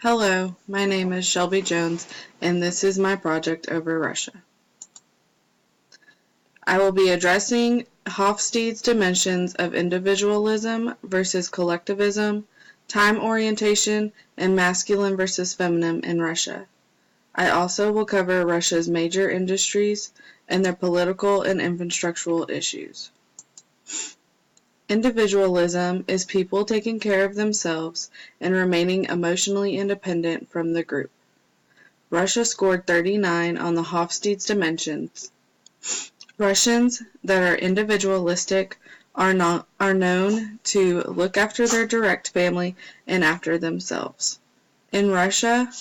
Hello, my name is Shelby Jones, and this is my project over Russia. I will be addressing Hofstede's dimensions of individualism versus collectivism, time orientation, and masculine versus feminine in Russia. I also will cover Russia's major industries and their political and infrastructural issues. Individualism is people taking care of themselves and remaining emotionally independent from the group. Russia scored 39 on the Hofstede's dimensions. Russians that are individualistic are known to look after their direct family and after themselves. In Russia,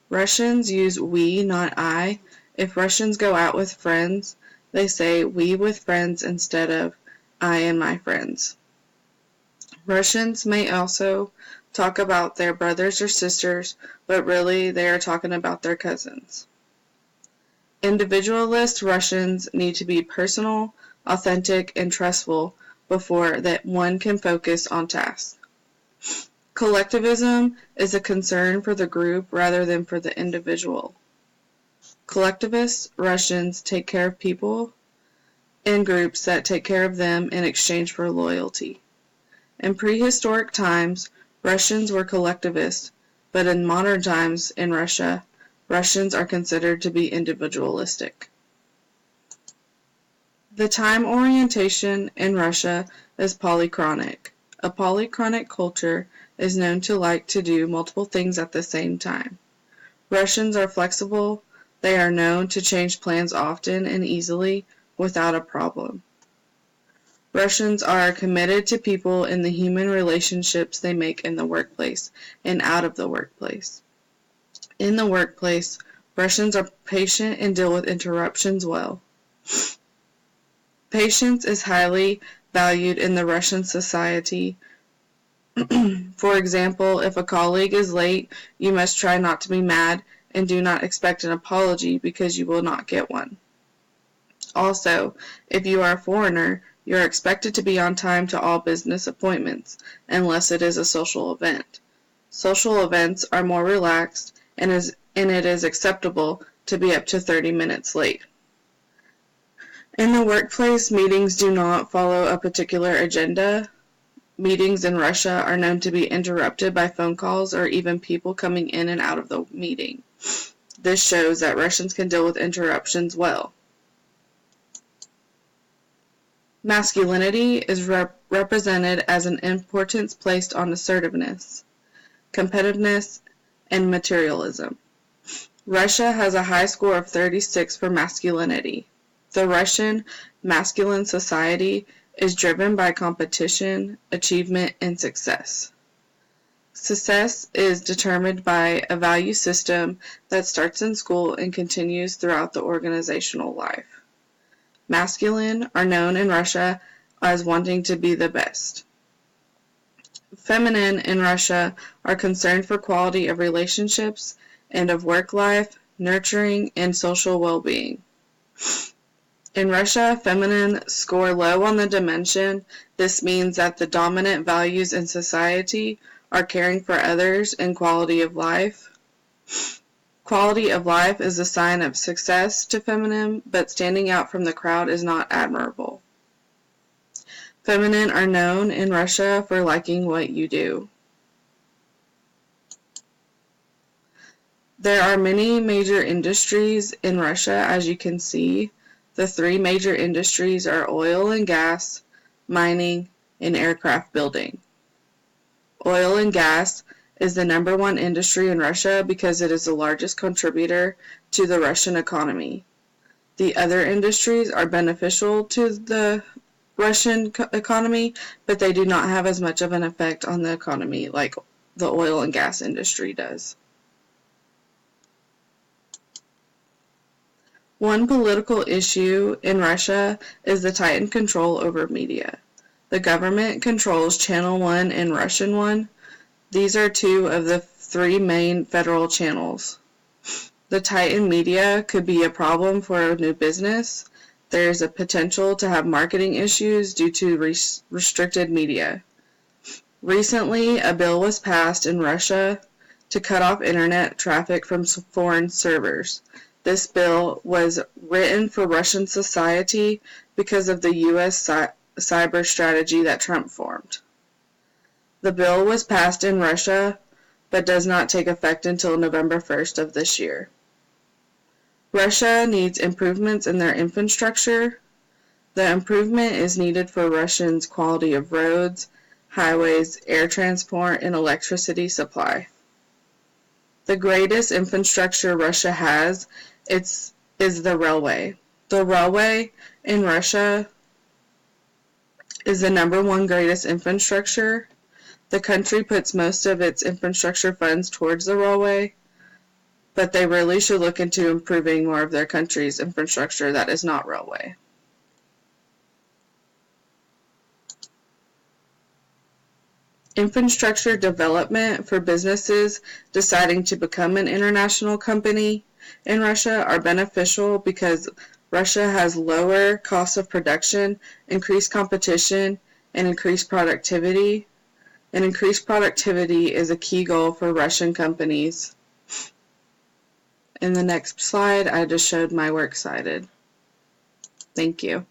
Russians use we, not I. If Russians go out with friends, they say we with friends instead of I and my friends. Russians may also talk about their brothers or sisters, but really they are talking about their cousins. Individualist Russians need to be personal, authentic, and trustful before that one can focus on tasks. Collectivism is a concern for the group rather than for the individual. Collectivist Russians take care of people in groups that take care of them in exchange for loyalty. In prehistoric times, Russians were collectivist, but in modern times in Russia, Russians are considered to be individualistic. The time orientation in Russia is polychronic. A polychronic culture is known to like to do multiple things at the same time. Russians are flexible. They are known to change plans often and easily without a problem. Russians are committed to people in the human relationships they make in the workplace and out of the workplace. In the workplace, Russians are patient and deal with interruptions well. Patience is highly valued in the Russian society. For example, if a colleague is late, you must try not to be mad and do not expect an apology because you will not get one. Also, if you are a foreigner, you are expected to be on time to all business appointments, unless it is a social event. Social events are more relaxed, and it is acceptable to be up to 30 minutes late. In the workplace, meetings do not follow a particular agenda. Meetings in Russia are known to be interrupted by phone calls or even people coming in and out of the meeting. This shows that Russians can deal with interruptions well. Masculinity is represented as an importance placed on assertiveness, competitiveness, and materialism. Russia has a high score of 36 for masculinity. The Russian masculine society is driven by competition, achievement, and success. Success is determined by a value system that starts in school and continues throughout the organizational life. Masculine are known in Russia as wanting to be the best. Feminine in Russia are concerned for quality of relationships and of work life, nurturing, and social well-being. In Russia, feminine score low on the dimension. This means that the dominant values in society are caring for others and quality of life. Quality of life is a sign of success to feminine, but standing out from the crowd is not admirable. Feminine are known in Russia for liking what you do. There are many major industries in Russia, as you can see. The three major industries are oil and gas, mining, and aircraft building. Oil and gas is the number one industry in Russia because it is the largest contributor to the Russian economy. The other industries are beneficial to the Russian economy, but they do not have as much of an effect on the economy like the oil and gas industry does. One political issue in Russia is the tightened control over media. The government controls Channel 1 and Russian 1. These are two of the three main federal channels. The tightened media could be a problem for a new business. There is a potential to have marketing issues due to restricted media. Recently, a bill was passed in Russia to cut off internet traffic from foreign servers. This bill was written for Russian society because of the U.S. cyber strategy that Trump formed. The bill was passed in Russia, but does not take effect until November 1st of this year. Russia needs improvements in their infrastructure. The improvement is needed for Russians' quality of roads, highways, air transport, and electricity supply. The greatest infrastructure Russia has is the railway. The railway in Russia is the #1 greatest infrastructure. The country puts most of its infrastructure funds towards the railway, but they really should look into improving more of their country's infrastructure that is not railway. Infrastructure development for businesses deciding to become an international company in Russia are beneficial because Russia has lower cost of production, increased competition, and increased productivity. And increased productivity is a key goal for Russian companies. In the next slide, I just showed my works cited. Thank you.